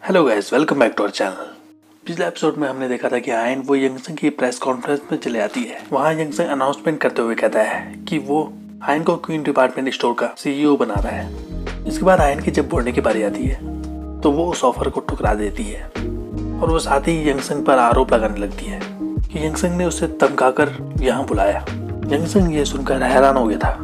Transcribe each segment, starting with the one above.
Hello guys, welcome back to our channel. पिछले episode में हमने देखा था कि आयन वो यंगसन की प्रेस कॉन्फ्रेंस में चले आती है। वहाँ यंगसन अनाउंसमेंट करते हुए कहता है कि वो आयन को क्वीन डिपार्टमेंट स्टोर का सीईओ बना रहा है। इसके बाद आयन की जब बोलने की बारी आती है तो वो उस ऑफर को ठुकरा देती है और वो साथ ही यंगसन पर आरोप लगाने लगती है कि यंगसन ने उसे धमकाकर यहाँ बुलाया। यंगसन ये सुनकर हैरान हो गया था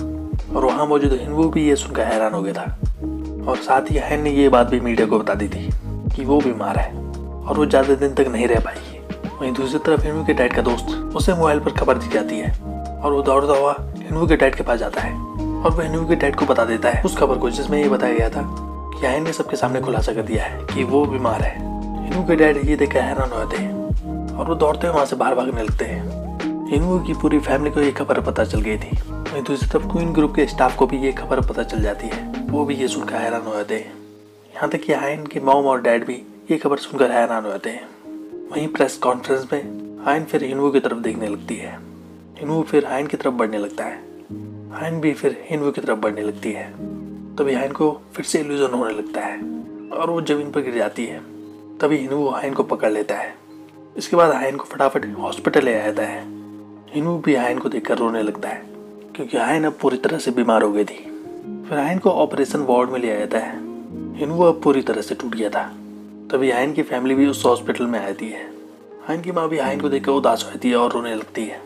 और वहाँ मौजूद हिनवू भी ये सुनकर हैरान हो गया था और साथ ही आयन ने ये बात भी मीडिया को बता दी थी कि वो बीमार है और वो ज़्यादा दिन तक नहीं रह पाएगी। वहीं दूसरी तरफ हिनवू के डैड का दोस्त उसे मोबाइल पर खबर दी जाती है और वो दौड़ता हुआ हिनवू के डैड के पास जाता है और वो हिनवू के डैड को बता देता है उस खबर को जिसमें ये बताया गया था कि आयन ने सबके सामने खुलासा कर दिया है कि वो बीमार है। हिनवू के डैड ये देखकर हैरान हो जाते हैं और वो दौड़ते हुए वहाँ से बाहर भागने लगते हैं। हिनवू की पूरी फैमिली को ये खबर पता चल गई थी। वहीं दूसरी तरफ क्वीन ग्रुप के स्टाफ को भी ये खबर पता चल जाती है। वो भी ये सुनकर हैरान हो जाते हैं। यहाँ तक कि आयन के मॉम और डैड भी ये खबर सुनकर हैरान हो जाते हैं। वहीं प्रेस कॉन्फ्रेंस में आयन फिर हिनवू की तरफ देखने लगती है। हिनवू फिर आयन की तरफ बढ़ने लगता है। आयन भी फिर हिनवू की तरफ बढ़ने लगती है। तभी आयन को फिर से इल्यूजन होने लगता है और वो जमीन पर गिर जाती है। तभी हिनवू आयन को पकड़ लेता है। इसके बाद आयन को फटाफट हॉस्पिटल ले आता है। हिनवू भी आयन को देखकर रोने लगता है क्योंकि आयन अब पूरी तरह से बीमार हो गई थी। फिर आयन को ऑपरेशन वार्ड में ले आया जाता है। हिनवू अब पूरी तरह से टूट गया था। तभी आयन की फैमिली भी उस हॉस्पिटल में आती है। आयन की माँ भी आयन को देखकर उदास हो जाती है और रोने लगती है।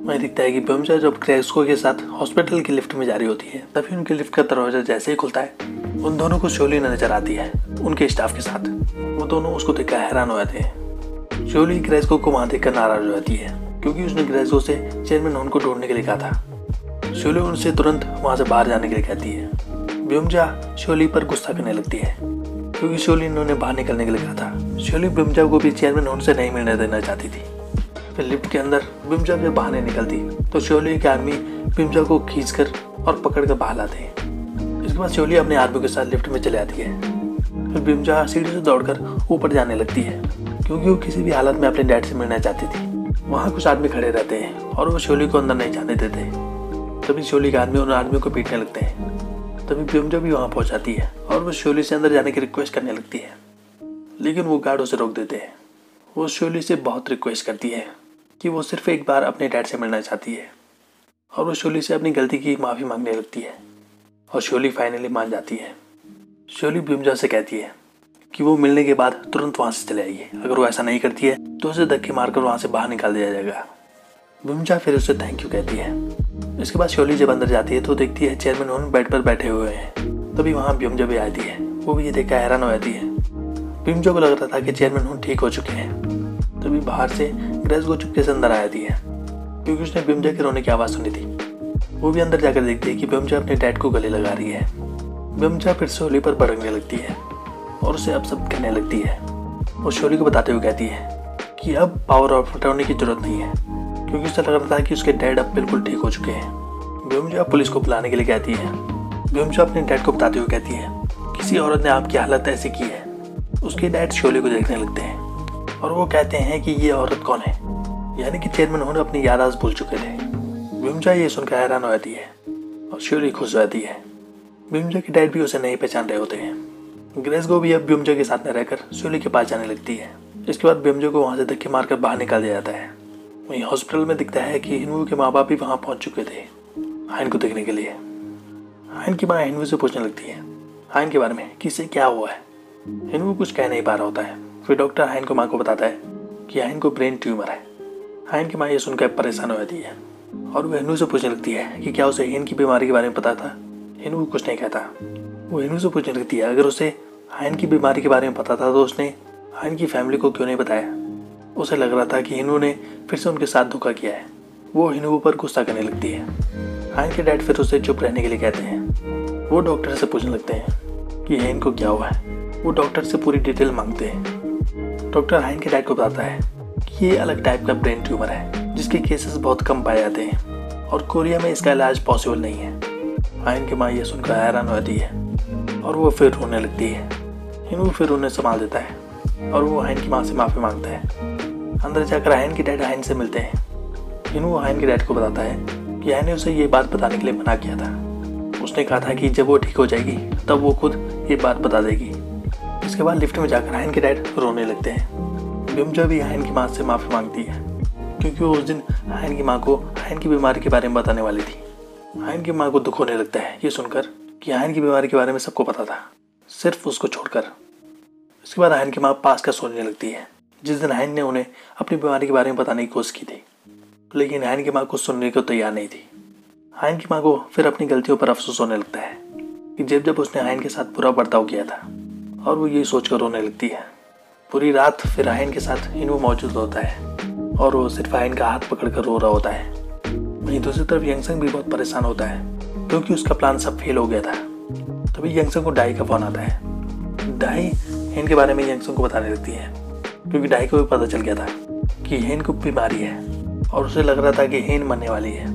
वहीं दिखता है कि ब्योमजा जब क्रेस्को के साथ हॉस्पिटल की लिफ्ट में जा रही होती है तभी उनके लिफ्ट का दरवाजा जैसे ही खुलता है उन दोनों को शोली नजर आती है उनके स्टाफ के साथ। वो दोनों उसको देखकर हैरान हो जाते हैं। शोली क्रेस्को को वहाँ देखकर नाराज हो जाती है क्योंकि उसने क्रेस्को से चेयरमैन होन को ढूंढने के लिए कहा था। शोली उनसे तुरंत वहाँ से बाहर जाने के लिए कहती है। ब्योमजा शोली पर गुस्सा करने लगती है क्योंकि शोली ने उन्हें बाहर निकलने के लिए कहा था। शोली ब्योमजा को भी चेयरमैन होने से नहीं मिलने देना चाहती थी। फिर लिफ्ट के अंदर ब्योमजा जब बाहर नहीं निकलती तो शोली के आदमी ब्योमजा को खींचकर और पकड़कर बाहर लाते हैं। इसके बाद शोली अपने आदमियों के साथ लिफ्ट में चले आती है। फिर ब्योमजा सीढ़ी से दौड़कर ऊपर जाने लगती है क्योंकि वो किसी भी हालत में अपने डैड से मिलना चाहती थी। वहाँ कुछ आदमी खड़े रहते हैं और वो शोली को अंदर नहीं जाने देते। तभी शोली के आदमी उन आदमियों को पीटने लगते हैं। तभी ब्योमजा भी वहाँ पहुँच जाती है और वो शोली से अंदर जाने की रिक्वेस्ट करने लगती है लेकिन वो गार्ड उसे रोक देते हैं। वो शोली से बहुत रिक्वेस्ट करती है कि वो सिर्फ एक बार अपने डैड से मिलना चाहती है और वो शोली से अपनी गलती की माफ़ी मांगने लगती है और शोली फाइनली मान जाती है। शोली ब्योमजा से कहती है कि वो मिलने के बाद तुरंत वहाँ से चले आइए। अगर वो ऐसा नहीं करती है तो उसे धक्के मारकर वहाँ से बाहर निकाल दिया जाएगा। ब्योमजा फिर उसे थैंक यू कहती है। इसके बाद शोली जब अंदर जाती है तो देखती है चेयरमैन होन बेड पर बैठे हुए हैं। तभी वहाँ ब्योमजा भी आती है। वो भी ये देखकर हैरान हो जाती है। ब्योमजा को लग रहा था कि चेयरमैन होन ठीक हो चुके हैं। तभी बाहर से ग्रेस्को चुपके से अंदर आ जाती है क्योंकि उसने ब्योमजा के रोने की आवाज़ सुनी थी। वो भी अंदर जाकर देखती है कि ब्योमजा अपने डैड को गले लगा रही है। ब्योमजा फिर शोली पर भड़कने लगती है और उसे अब सब कहने लगती है। वो शोली को बताते हुए कहती है कि अब पावर ऑफ अटॉर्नी की जरूरत नहीं है क्योंकि उसे लग रहा था कि उसके डैड अब बिल्कुल ठीक हो चुके हैं। ब्योमजा पुलिस को बुलाने के लिए कहती है। ब्योमजा अपने डैड को बताते हुए कहती है किसी औरत ने आपकी हालत ऐसी की है। उसके डैड शोले को देखने लगते हैं और वो कहते हैं कि ये औरत कौन है, यानी कि चेयरमैन होने अपनी याददाश्त भूल चुके थे। ब्योमजा ये सुनकर हैरान हो जाती है और शोली खुश हो जाती है। ब्योमजा के डैड भी उसे नहीं पहचान रहे होते हैं। ग्रेस्को भी अब ब्योमजा के साथ न रहकर शोली के पास जाने लगती है। इसके बाद ब्योमजा को वहाँ से धक्के मारकर बाहर निकाल दिया जाता है। वहीं हॉस्पिटल में दिखता है कि हिनवू के माँ बाप भी वहाँ पहुँच चुके थे आयन को देखने के लिए। आयन की माँ हिनवू से पूछने लगती है आयन के बारे में कि इसे क्या हुआ है। हिनवू कुछ कह नहीं पा रहा होता है। फिर डॉक्टर आयन को माँ को बताता है कि आयन को ब्रेन ट्यूमर है। आयन की माँ ये सुनकर परेशान हो जाती है और वो हिनवू से पूछने लगती है कि क्या उसे आयन की बीमारी के बारे में पता था। हिनवू कुछ नहीं कहता। वो हिनवू से पूछने लगती है अगर उसे आयन की बीमारी के बारे में पता था तो उसने आयन की फैमिली को क्यों नहीं बताया। उसे लग रहा था कि हिनवू ने फिर से उनके साथ धोखा किया है। वो हिनवू पर गुस्सा करने लगती है। आयन के डैड फिर उसे चुप रहने के लिए कहते हैं। वो डॉक्टर से पूछने लगते हैं कि आयन को क्या हुआ है। वो डॉक्टर से पूरी डिटेल मांगते हैं। डॉक्टर आयन के डैड को बताता है कि ये अलग टाइप का ब्रेन ट्यूमर है जिसके केसेस बहुत कम पाए जाते हैं और कोरिया में इसका इलाज पॉसिबल नहीं है। आयन की माँ ये सुनकर हैरान हो जाती है और वो फिर रोने लगती है। हिनवू फिर उन्हें संभाल देता है और वो आयन की माँ से माफ़ी मांगता है। अंदर जाकर आयन के डैड आयन से मिलते हैं। हिनवू आयन के डैड को बताता है कि आयन ने उसे ये बात बताने के लिए मना किया था। उसने कहा था कि जब वो ठीक हो जाएगी तब वो खुद ये बात बता देगी। इसके बाद लिफ्ट में जाकर हाइन के डैड रोने लगते हैं। बिमजा भी हाइन की माँ से माफ़ी मांगती है क्योंकि वो उस दिन हाइन की माँ को हाइन की बीमारी के बारे में बताने वाली थी। हाइन की माँ को दुख होने लगता है ये सुनकर कि हाइन की बीमारी के बारे में सबको पता था, सिर्फ उसको छोड़कर। इसके बाद हाइन की माँ पास का सोचने लगती है जिस दिन हाइन ने उन्हें अपनी बीमारी के बारे में बताने की कोशिश की थी, लेकिन हाइन की माँ को सुनने को तैयार नहीं थी। हाइन की माँ को फिर अपनी गलतियों पर अफसोस होने लगता है कि जब उसने हाइन के साथ बुरा बर्ताव किया था, और वो ये सोचकर रोने लगती है। पूरी रात फिर हाइन के साथ हिनवू मौजूद होता है और वो सिर्फ हाइन का हाथ पकड़कर रो रहा होता है। वहीं दूसरी तरफ यंगसंग भी बहुत परेशान होता है क्योंकि उसका प्लान सब फेल हो गया था। तभी यंगसंग को डाई का फोन आता है। डाई हेन के बारे में यंगसंग को बताने लगती है क्योंकि डाई को भी पता चल गया था कि हेन को बीमारी है और उसे लग रहा था कि हेन मरने वाली है।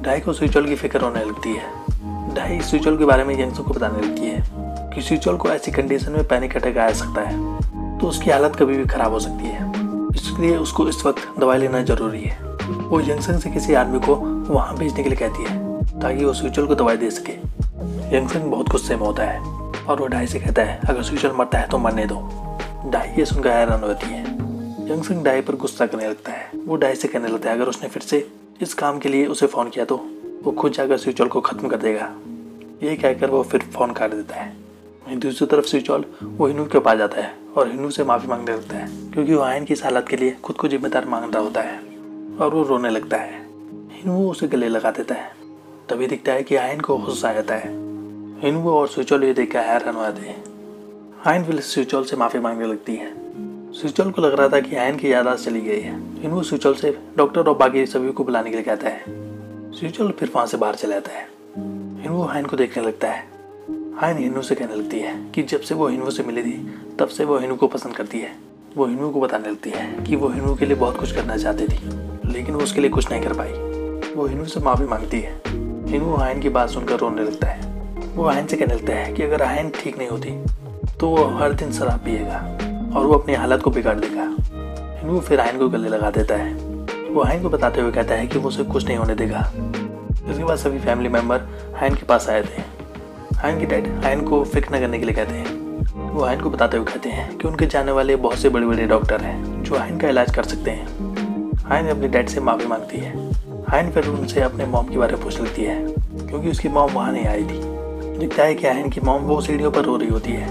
डाई को सुइचोल की फिक्र होने लगती है। डाई सुइचोल के बारे में यंगसंग को बताने लगती है कि सुइचोल को ऐसी कंडीशन में पैनिक अटैक आ सकता है तो उसकी हालत कभी भी खराब हो सकती है, इसलिए उसको इस वक्त दवाई लेना जरूरी है। वो यंगसंग से किसी आदमी को वहाँ भेजने के लिए कहती है ताकि वो सुइचोल को दवाई दे सके। यंगसंग बहुत गुस्से में होता है और वो डाई से कहता है अगर सुइचोल मरता है तो मरने दो। डाई ये सुनकर हैरान होती है। यंगसंग डाई पर गुस्सा करने लगता है। वो डाई से कहने लगता है अगर उसने फिर से इस काम के लिए उसे फ़ोन किया तो वो खुद जाकर सुइचोल को ख़त्म कर देगा। ये कहकर वो फिर फ़ोन काट देता है। वहीं दूसरी तरफ सुइचोल वो हिनू के पास जाता है और हिनू से माफ़ी मांगने लगता है क्योंकि वो हाइन की इस हालत के लिए खुद को जिम्मेदार मान रहा होता है और वो रोने लगता है। हिनू उसे गले लगा देता है। तभी दिखता है कि हाइन को होश आ जाता है। हिनू और सुइचोल ये देखकर हैरान हो जाते हैं। हाइन फिर सुइचोल से माफ़ी मांगने लगती है। सुइचोल को लग रहा था कि हाइन की याददाश्त चली गई है। हिनू सुइचोल से डॉक्टर और बाकी सभी को बुलाने के लिए कहता है। सुइचोल फिर वहाँ से बाहर चला जाता है। हिनू हाइन को देखने लगता है। हाइन हिनू से कहने लगती है कि जब से वो हिनू से मिली थी तब से वो हिनू को पसंद करती है। वो हिनू को बताने लगती है कि वो हिनू के लिए बहुत कुछ करना चाहती थी लेकिन वो उसके लिए कुछ नहीं कर पाई। वो हिनू से माफ़ी मांगती है। हिनू हाइन की बात सुनकर रोने लगता है। वो हाइन से कहने लगता है कि अगर हाइन ठीक नहीं होती तो वो हर दिन शराब पिएगा और वो अपनी हालत को बिगाड़ देगा। हिनू फिर हाइन को गले लगा देता है। वो हाइन को बताते हुए कहता है कि वो उसे कुछ नहीं होने देगा। इसके बाद सभी फैमिली मेम्बर हाइन के पास आए थे। हाइन के डैड हाइन को फिक्र न करने के लिए कहते हैं। वो हाइन को बताते हुए कहते हैं कि उनके जाने वाले बहुत से बड़े बड़े डॉक्टर हैं जो हाइन का इलाज कर सकते हैं। हाइन अपने डैड से माफ़ी मांगती है। हाइन फिर उनसे अपने मॉम के बारे में पूछ लेती है क्योंकि उसकी मॉम वहाँ नहीं आई थी। दिखता है कि हाइन की मॉम वो सीढ़ियों पर रो रही होती है।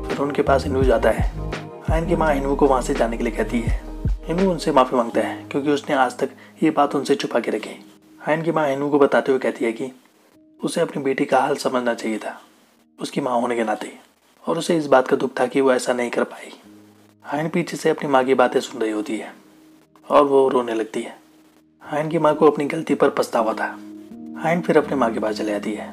फिर उनके पास हिनू जाता है। हाइन की माँ हिनू को वहाँ से जाने के लिए कहती है। हिनू उनसे माफ़ी मांगता है क्योंकि उसने आज तक ये बात उनसे छुपा के रखी। हाइन की माँ हिनू को बताते हुए कहती है कि उसे अपनी बेटी का हाल समझना चाहिए था उसकी माँ होने के नाते, और उसे इस बात का दुख था कि वो ऐसा नहीं कर पाई। हाइन पीछे से अपनी माँ की बातें सुन रही होती है और वो रोने लगती है। हाइन की माँ को अपनी गलती पर पछतावा था। हाइन फिर अपनी माँ के पास चली जाती है।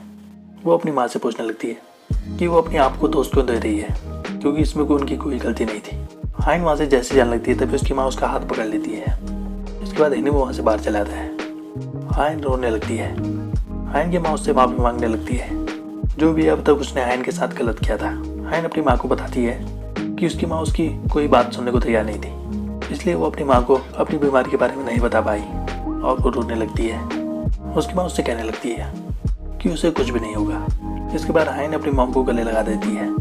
वो अपनी माँ से पूछने लगती है कि वो अपने आप को दोस्त क्यों दे रही है क्योंकि इसमें उनकी कोई गलती नहीं थी। हाइन वहाँ से जैसे जाने लगती है तभी उसकी माँ उसका हाथ पकड़ लेती है। इसके बाद हिनू वहाँ से बाहर चला जाता है। हाइन रोने लगती है। हाइन की माँ उससे माफ़ी मांगने लगती है जो भी अब तक उसने हाइन के साथ गलत किया था। हाइन अपनी माँ को बताती है कि उसकी माँ उसकी कोई बात सुनने को तैयार नहीं थी, इसलिए वो अपनी माँ को अपनी बीमारी के बारे में नहीं बता पाई और वो रोने लगती है। उसकी माँ उससे कहने लगती है कि उसे कुछ भी नहीं होगा। इसके बाद हाइन अपनी मॉम को गले लगा देती है।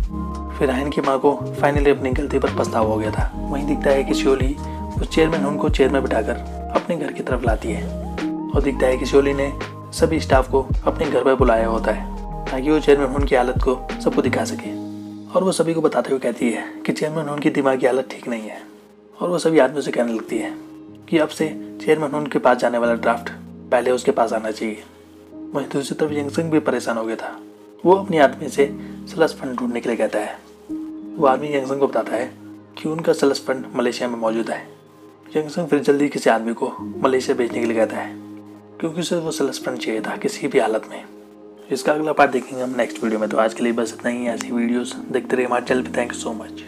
फिर हाइन की माँ को फाइनली अपनी गलती पर पछतावा हो गया था। वहीं दिखता है कि शियोली उस चेयरमैन उनको चेयर में बिठाकर अपने घर की तरफ लाती है और दिखता है कि शियोली ने सभी स्टाफ को अपने घर पर बुलाया होता है ताकि वो चेयरमैन हुन की हालत को सबको दिखा सके। और वो सभी को बताते हुए कहती है कि चेयरमैन हुन की दिमागी हालत ठीक नहीं है। और वो सभी आदमियों से कहने लगती है कि अब से चेयरमैन हुन के पास जाने वाला ड्राफ्ट पहले उसके पास आना चाहिए। वहीं दूसरी तरफ यंगसंग भी परेशान हो गया था। वो अपने आदमी से सलस फंड ढूंढने के लिए कहता है। वो आदमी यंगसंग को बताता है कि उनका सलस फंड मलेशिया में मौजूद है। यंगसंग फिर जल्दी किसी आदमी को मलेशिया भेजने के लिए कहता है क्योंकि उसे वो सलस फंड चाहिए था किसी भी हालत में। इसका अगला पार्ट देखेंगे हम नेक्स्ट वीडियो में। तो आज के लिए बस इतना ही। ऐसी वीडियोस देखते रहिए हमारे चैनल पे। Thank you so much.